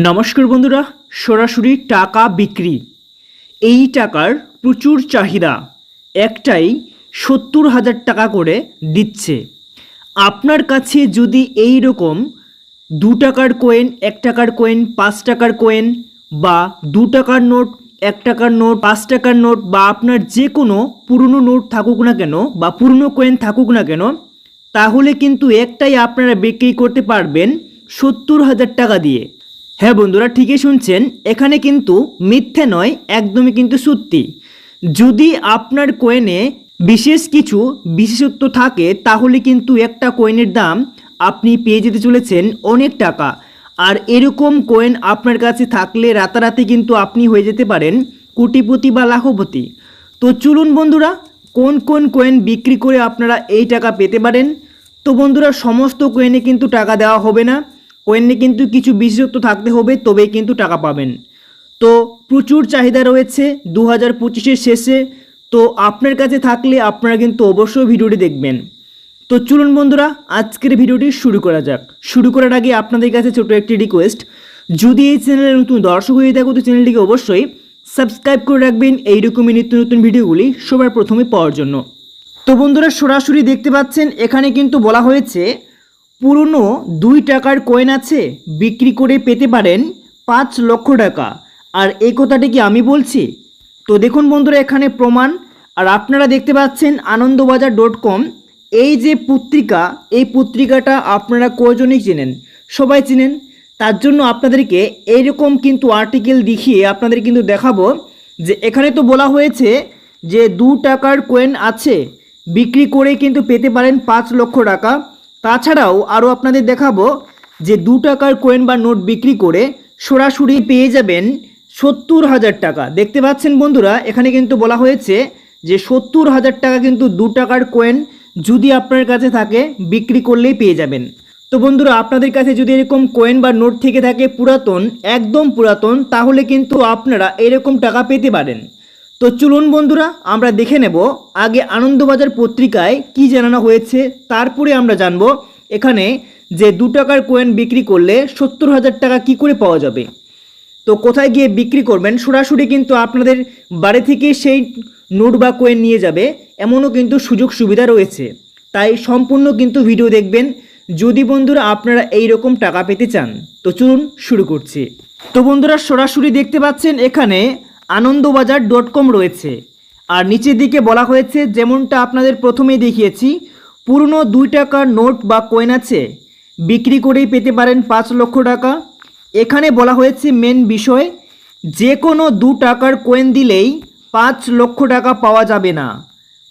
নমস্কার বন্ধুরা, সরাসরি টাকা বিক্রি। এই টাকার প্রচুর চাহিদা, একটাই 70,000 টাকা করে দিচ্ছে। আপনার কাছে যদি এই রকম 2 টাকার কয়েন, 1 টাকার কয়েন, 5 টাকার কয়েন বা 2 টাকার নোট, 1 টাকার নোট, 5 টাকার নোট বা আপনার যে কোনো পুরনো নোট থাকুক না কেন বা পুরনো কয়েন থাকুক না কেন, তাহলে কিন্তু একটাই আপনারা বিক্রি করতে পারবেন 70,000 টাকা দিয়ে। হ্যাঁ বন্ধুরা, ঠিকই শুনছেন, এখানে কিন্তু মিথ্যে নয়, একদমই কিন্তু সত্যি। যদি আপনার কয়েনে বিশেষ কিছু বিশেষত্ব থাকে তাহলে কিন্তু একটা কয়েনের দাম আপনি পেয়ে যেতে চলেছেন অনেক টাকা। আর এরকম কয়েন আপনার কাছে থাকলে রাতারাতি কিন্তু আপনি হয়ে যেতে পারেন কোটিপতি বা লাখপতি। তো চলুন বন্ধুরা, কোন কোন কয়েন বিক্রি করে আপনারা এই টাকা পেতে পারেন। তো বন্ধুরা, সমস্ত কয়েনে কিন্তু টাকা দেওয়া হবে না, কয়েনে কিন্তু কিছু বিশেষত্ব থাকতে হবে, তবেই কিন্তু টাকা পাবেন। তো প্রচুর চাহিদা রয়েছে 2025-এর শেষে। তো আপনার কাছে থাকলে আপনারা কিন্তু অবশ্যই ভিডিওটি দেখবেন। তো চলুন বন্ধুরা, আজকের ভিডিওটি শুরু করা যাক। শুরু করার আগে আপনাদের কাছে ছোট একটি রিকোয়েস্ট, যদি এই চ্যানেলে নতুন দর্শক হয়ে থাকো তো চ্যানেলটিকে অবশ্যই সাবস্ক্রাইব করে রাখবেন এইরকমই নিত্য নতুন ভিডিওগুলি সবার প্রথমে পাওয়ার জন্য। তো বন্ধুরা, সরাসরি দেখতে পাচ্ছেন এখানে কিন্তু বলা হয়েছে পুরনো 2 টাকার কয়েন আছে, বিক্রি করে পেতে পারেন 5 লক্ষ টাকা। আর এই কথাটি কি আমি বলছি? তো দেখুন বন্ধুরা, এখানে প্রমাণ। আর আপনারা দেখতে পাচ্ছেন আনন্দবাজার.com, এই যে পত্রিকা, এই পত্রিকাটা আপনারা কয়জনই চেনেন? সবাই চেনেন। তার জন্য আপনাদেরকে এইরকম কিন্তু আর্টিকেল দেখিয়ে আপনাদের কিন্তু দেখাবো যে এখানে তো বলা হয়েছে যে 2 টাকার কয়েন আছে, বিক্রি করে কিন্তু পেতে পারেন 5 লক্ষ টাকা। তাছাড়াও আরও আপনাদের দেখাবো যে 2 টাকার কয়েন বা নোট বিক্রি করে সরাসরি পেয়ে যাবেন 70,000 টাকা। দেখতে পাচ্ছেন বন্ধুরা, এখানে কিন্তু বলা হয়েছে যে 70,000 টাকা কিন্তু 2 টাকার কয়েন যদি আপনার কাছে থাকে বিক্রি করলেই পেয়ে যাবেন। তো বন্ধুরা, আপনাদের কাছে যদি এরকম কয়েন বা নোট থেকে থাকে পুরাতন, একদম পুরাতন, তাহলে কিন্তু আপনারা এরকম টাকা পেতে পারেন। তো চলুন বন্ধুরা, আমরা দেখে নেব আগে আনন্দবাজার পত্রিকায় কি জানানো হয়েছে, তারপরে আমরা জানব এখানে যে 2 টাকার কয়েন বিক্রি করলে 70,000 টাকা কি করে পাওয়া যাবে। তো কোথায় গিয়ে বিক্রি করবেন, সরাসরি কিন্তু আপনাদের বাড়ি থেকে সেই নোট বা কয়েন নিয়ে যাবে, এমনও কিন্তু সুযোগ সুবিধা রয়েছে। তাই সম্পূর্ণ কিন্তু ভিডিও দেখবেন যদি বন্ধুরা আপনারা এই রকম টাকা পেতে চান। তো চলুন শুরু করছি। তো বন্ধুরা, সরাসরি দেখতে পাচ্ছেন এখানে আনন্দবাজার.com রয়েছে। আর নিচের দিকে বলা হয়েছে যেমনটা আপনাদের প্রথমেই দেখিয়েছি, পুরনো 2 টাকার নোট বা কয়েন আছে, বিক্রি করেই পেতে পারেন 5 লক্ষ টাকা। এখানে বলা হয়েছে মেন বিষয়, যে কোনো 2 টাকার কয়েন দিলেই 5 লক্ষ টাকা পাওয়া যাবে না।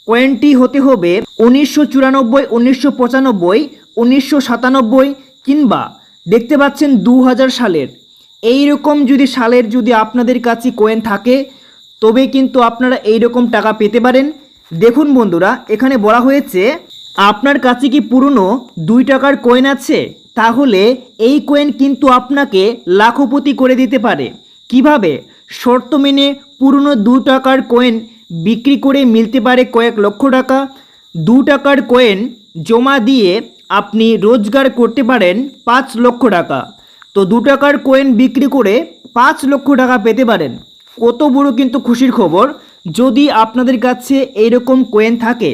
কয়েনটি হতে হবে 1994, 1995, 1997 কিংবা দেখতে পাচ্ছেন 2000 সালের। এই রকম যদি সালের যদি আপনাদের কাছে কয়েন থাকে তবে কিন্তু আপনারা এই রকম টাকা পেতে পারেন। দেখুন বন্ধুরা, এখানে বলা হয়েছে আপনার কাছে কি পুরনো 2 টাকার কয়েন আছে, তাহলে এই কয়েন কিন্তু আপনাকে লাখপতি করে দিতে পারে। কিভাবে? শর্ত মেনে পুরনো 2 টাকার কয়েন বিক্রি করে মিলতে পারে কয়েক লক্ষ টাকা। 2 টাকার কয়েন জমা দিয়ে আপনি রোজগার করতে পারেন 5 লক্ষ টাকা। তো 2 টাকার কয়েন বিক্রি করে 5 লক্ষ টাকা পেতে পারেন। কত বড় কিন্তু খুশির খবর। যদি আপনাদের কাছে এইরকম কয়েন থাকে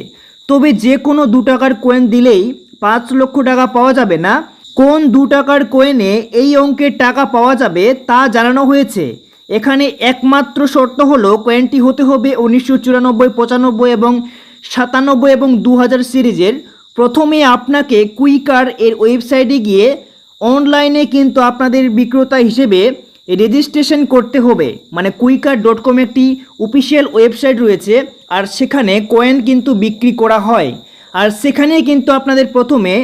তবে যে কোনো 2 টাকার কয়েন দিলেই 5 লক্ষ টাকা পাওয়া যাবে না। কোন 2 টাকার কয়েনে এই অঙ্কের টাকা পাওয়া যাবে তা জানানো হয়েছে। এখানে একমাত্র শর্ত হলো কয়েনটি হতে হবে 1994, 95 এবং 97 এবং 2000 সিরিজের। প্রথমে আপনাকে কুইকার এর ওয়েবসাইটে গিয়ে অনলাইনে কিন্তু আপনাদের বিক্রেতা হিসেবে রেজিস্ট্রেশন করতে হবে। মানে কুইকার.com একটি অফিসিয়াল ওয়েবসাইট রয়েছে, আর সেখানে কয়েন কিন্তু বিক্রি করা হয়। আর সেখানে কিন্তু আপনাদের প্রথমে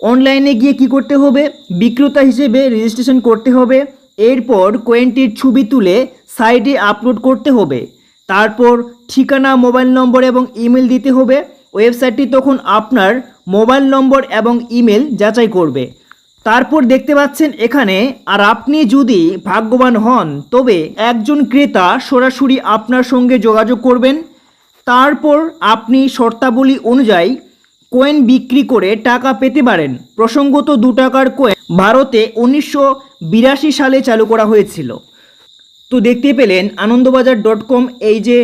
অনলাইনে গিয়ে কি করতে হবে, বিক্রেতা হিসেবে রেজিস্ট্রেশন করতে হবে। এরপর কয়েনটির ছবি তুলে সাইটে আপলোড করতে হবে। তারপর ঠিকানা, মোবাইল নম্বর এবং ইমেল দিতে হবে। ওয়েবসাইটটি তখন আপনার মোবাইল নম্বর এবং ইমেল যাচাই করবে। তারপর দেখতে পাচ্ছেন এখানে, আর আপনি যদি ভাগ্যবান হন তবে একজন ক্রেতা সরাসরি আপনার সঙ্গে যোগাযোগ করবেন। তারপর আপনি শর্তাবলী অনুযায়ী কয়েন বিক্রি করে টাকা পেতে পারেন। প্রসঙ্গত 2 টাকার কয়েন ভারতে 1982 সালে চালু করা হয়েছিল। তো দেখতে পেলেন আনন্দবাজার.com এই যে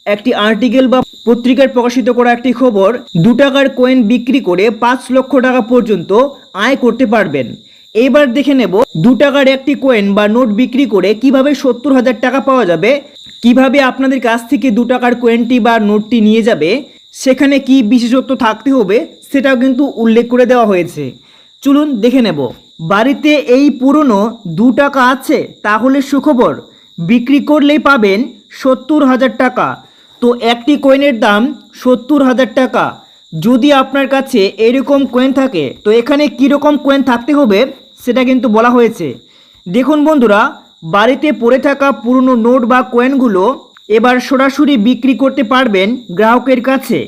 একটি আর্টিকেল বা পত্রিকায় প্রকাশিত করা একটি খবর, 2 টাকার কয়েন বিক্রি করে 5 লক্ষ টাকা পর্যন্ত আয় করতে পারবেন। এবার দেখে নেব 2 টাকার একটি কয়েন বা নোট বিক্রি করে কিভাবে 70,000 টাকা পাওয়া যাবে, কিভাবে আপনাদের কাছ থেকে 2 টাকার কয়েনটি বা নোটটি নিয়ে যাবে, সেখানে কি বিশেষত্ব থাকতে হবে সেটাও কিন্তু উল্লেখ করে দেওয়া হয়েছে। চলুন দেখে নেব। বাড়িতে এই পুরনো 2 টাকা আছে, তাহলে সুখবর, বিক্রি করলেই পাবেন 70,000 টাকা। তো একটি কয়েনের দাম 70,000 টাকা। যদি আপনার কাছে এরকম কয়েন থাকে তো এখানে কীরকম কয়েন থাকতে হবে সেটা কিন্তু বলা হয়েছে। দেখুন বন্ধুরা, বাড়িতে পড়ে থাকা পুরনো নোট বা কয়েনগুলো এবার সরাসরি বিক্রি করতে পারবেন গ্রাহকের কাছে।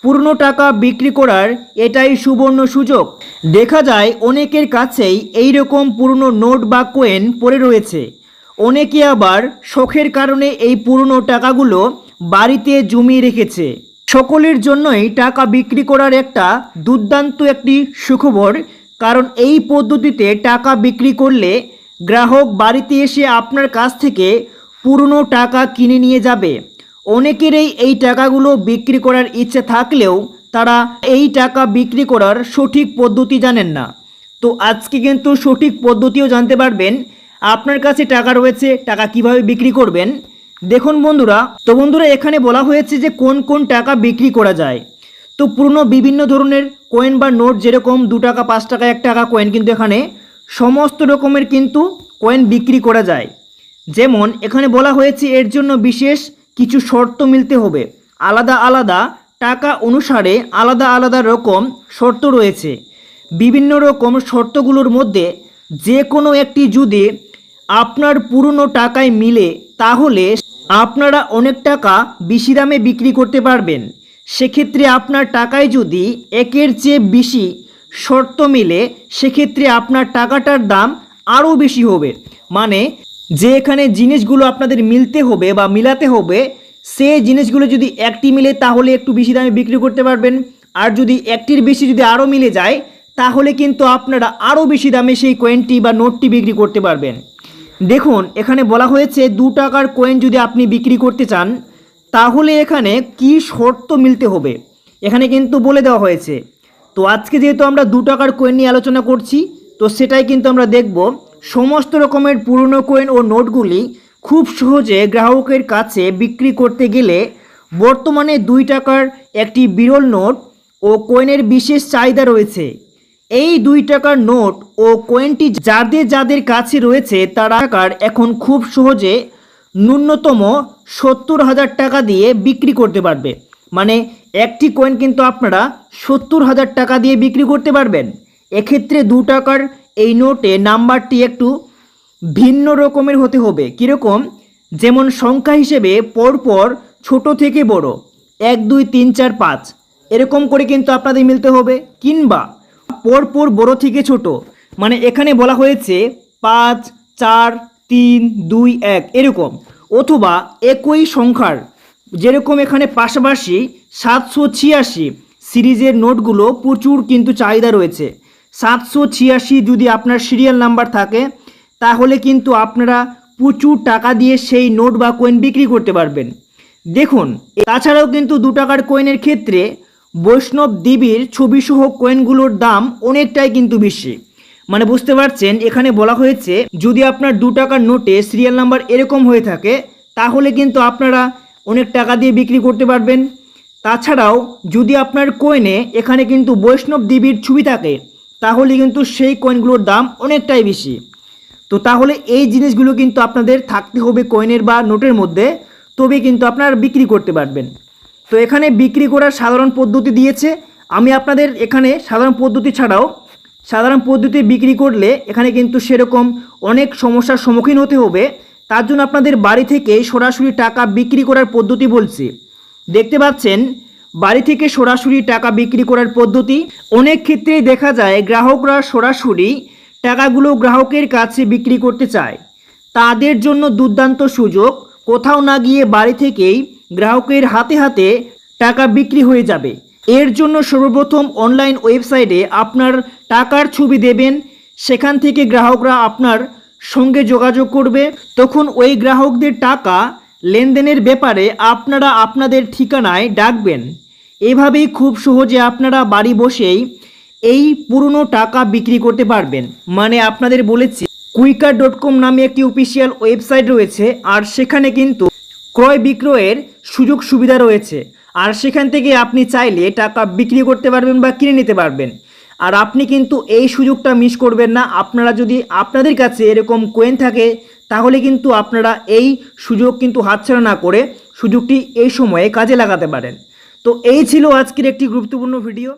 পুরনো টাকা বিক্রি করার এটাই সুবর্ণ সুযোগ। দেখা যায় অনেকের কাছেই এই রকম পুরনো নোট বা কয়েন পড়ে রয়েছে। অনেকে আবার শখের কারণে এই পুরনো টাকাগুলো বাড়িতে জমিয়ে রেখেছে। সকলের জন্যই টাকা বিক্রি করার একটা দুর্দান্ত একটি সুখবর, কারণ এই পদ্ধতিতে টাকা বিক্রি করলে গ্রাহক বাড়িতে এসে আপনার কাছ থেকে পুরনো টাকা কিনে নিয়ে যাবে। অনেকেরই এই টাকাগুলো বিক্রি করার ইচ্ছে থাকলেও তারা এই টাকা বিক্রি করার সঠিক পদ্ধতি জানেন না। তো আজকে কিন্তু সঠিক পদ্ধতিও জানতে পারবেন। আপনার কাছে টাকা রয়েছে, টাকা কিভাবে বিক্রি করবেন। দেখুন বন্ধুরা, এখানে বলা হয়েছে যে কোন কোন টাকা বিক্রি করা যায়। তো পুরনো বিভিন্ন ধরনের কয়েন বা নোট, যেরকম 2 টাকা, 5 টাকা, 1 টাকা কয়েন, কিন্তু এখানে সমস্ত রকমের কিন্তু কয়েন বিক্রি করা যায়। যেমন এখানে বলা হয়েছে এর জন্য বিশেষ কিছু শর্ত মিলতে হবে। আলাদা আলাদা টাকা অনুসারে আলাদা আলাদা রকম শর্ত রয়েছে। বিভিন্ন রকম শর্তগুলোর মধ্যে যে কোনো একটি যদি আপনার পুরনো টাকায় মিলে তাহলে আপনারা অনেক টাকা বেশি দামে বিক্রি করতে পারবেন। সেক্ষেত্রে আপনার টাকায় যদি একের চেয়ে বেশি শর্ত মিলে সেক্ষেত্রে আপনার টাকাটার দাম আরও বেশি হবে। মানে যে এখানে জিনিসগুলো আপনাদের মিলতে হবে বা মিলাতে হবে, সেই জিনিসগুলো যদি একটি মিলে তাহলে একটু বেশি দামে বিক্রি করতে পারবেন, আর যদি একটির বেশি যদি আরও মিলে যায় তাহলে কিন্তু আপনারা আরও বেশি দামে সেই কয়েনটি বা নোটটি বিক্রি করতে পারবেন। দেখুন এখানে বলা হয়েছে 2 টাকার কয়েন যদি আপনি বিক্রি করতে চান তাহলে এখানে কি শর্ত মিলতে হবে এখানে কিন্তু বলে দেওয়া হয়েছে। তো আজকে যেহেতু আমরা 2 টাকার কয়েন নিয়ে আলোচনা করছি, তো সেটাই কিন্তু আমরা দেখব। সমস্ত রকমের পুরনো কয়েন ও নোটগুলি খুব সহজে গ্রাহকের কাছে বিক্রি করতে গেলে বর্তমানে 2 টাকার একটি বিরল নোট ও কয়েনের বিশেষ চাহিদা রয়েছে। এই 2 টাকার নোট ও কয়েনটি যাদের যাদের কাছে রয়েছে তারা এখন খুব সহজে ন্যূনতম 70,000 টাকা দিয়ে বিক্রি করতে পারবে। মানে একটি কয়েন কিন্তু আপনারা 70,000 টাকা দিয়ে বিক্রি করতে পারবেন। এক্ষেত্রে 2 টাকার এই নোটে নাম্বারটি একটু ভিন্ন রকমের হতে হবে। কীরকম? যেমন সংখ্যা হিসেবে পরপর ছোট থেকে বড় 1 2 3 4 5 এরকম করে কিন্তু আপনাদের মিলতে হবে, কিংবা পরপর বড় থেকে ছোট, মানে এখানে বলা হয়েছে 5 4 3 2 1 এরকম, অথবা একই সংখ্যার, যেরকম এখানে পাশাপাশি 786 সিরিজের নোটগুলো প্রচুর কিন্তু চাহিদা রয়েছে। 786 যদি আপনার সিরিয়াল নাম্বার থাকে তাহলে কিন্তু আপনারা প্রচুর টাকা দিয়ে সেই নোট বা কয়েন বিক্রি করতে পারবেন। দেখুন তাছাড়াও কিন্তু 2 টাকার কয়েনের ক্ষেত্রে বৈষ্ণব দেবীর ছবিসহ কয়েনগুলোর দাম অনেকটাই কিন্তু বেশি। মানে বুঝতে পারছেন, এখানে বলা হয়েছে যদি আপনার 2 টাকার নোটে সিরিয়াল নাম্বার এরকম হয়ে থাকে তাহলে কিন্তু আপনারা অনেক টাকা দিয়ে বিক্রি করতে পারবেন। তাছাড়াও যদি আপনার কয়েনে এখানে কিন্তু বৈষ্ণব দেবীর ছবি থাকে তাহলে কিন্তু সেই কয়েনগুলোর দাম অনেকটাই বেশি। তো তাহলে এই জিনিসগুলো কিন্তু আপনাদের থাকতে হবে কয়েনের বা নোটের মধ্যে, তবে কিন্তু আপনারা বিক্রি করতে পারবেন। তো এখানে বিক্রি করার সাধারণ পদ্ধতি দিয়েছে। আমি আপনাদের এখানে সাধারণ পদ্ধতি ছাড়াও সাধারণ পদ্ধতি বিক্রি করলে এখানে কিন্তু সেরকম অনেক সমস্যার সম্মুখীন হতে হবে। তার জন্য আপনাদের বাড়ি থেকে সরাসরি টাকা বিক্রি করার পদ্ধতি বলছি। দেখতে পাচ্ছেন বাড়ি থেকে সরাসরি টাকা বিক্রি করার পদ্ধতি। অনেক ক্ষেত্রেই দেখা যায় গ্রাহকরা সরাসরি টাকাগুলো গ্রাহকের কাছে বিক্রি করতে চায়। তাদের জন্য দুর্দান্ত সুযোগ, কোথাও না গিয়ে বাড়ি থেকেই গ্রাহকের হাতে হাতে টাকা বিক্রি হয়ে যাবে। এর জন্য সর্বপ্রথম অনলাইন ওয়েবসাইটে আপনার টাকার ছবি দেবেন, সেখান থেকে গ্রাহকরা আপনার সঙ্গে যোগাযোগ করবে, তখন ওই গ্রাহকদের টাকা লেনদেনের ব্যাপারে আপনারা আপনাদের ঠিকানায় ডাকবেন। এভাবেই খুব সহজে আপনারা বাড়ি বসেই এই পুরনো টাকা বিক্রি করতে পারবেন। মানে আপনাদের বলেছি, কুইকার.com নামে একটি অফিসিয়াল ওয়েবসাইট রয়েছে, আর সেখানে কিন্তু ক্রয় বিক্রয়ের সুযোগ সুবিধা রয়েছে। আর সেখান থেকে আপনি চাইলে টাকা বিক্রি করতে পারবেন বা কিনে নিতে পারবেন। আর আপনি কিন্তু এই সুযোগটা মিস করবেন না। আপনারা যদি আপনাদের কাছে এরকম কয়েন থাকে, তাহলে কিন্তু আপনারা এই সুযোগ কিন্তু হাতছাড়া না করে সুযোগটি এই সময়ে কাজে লাগাতে পারেন। তো এই ছিল আজকের একটি গুরুত্বপূর্ণ ভিডিও।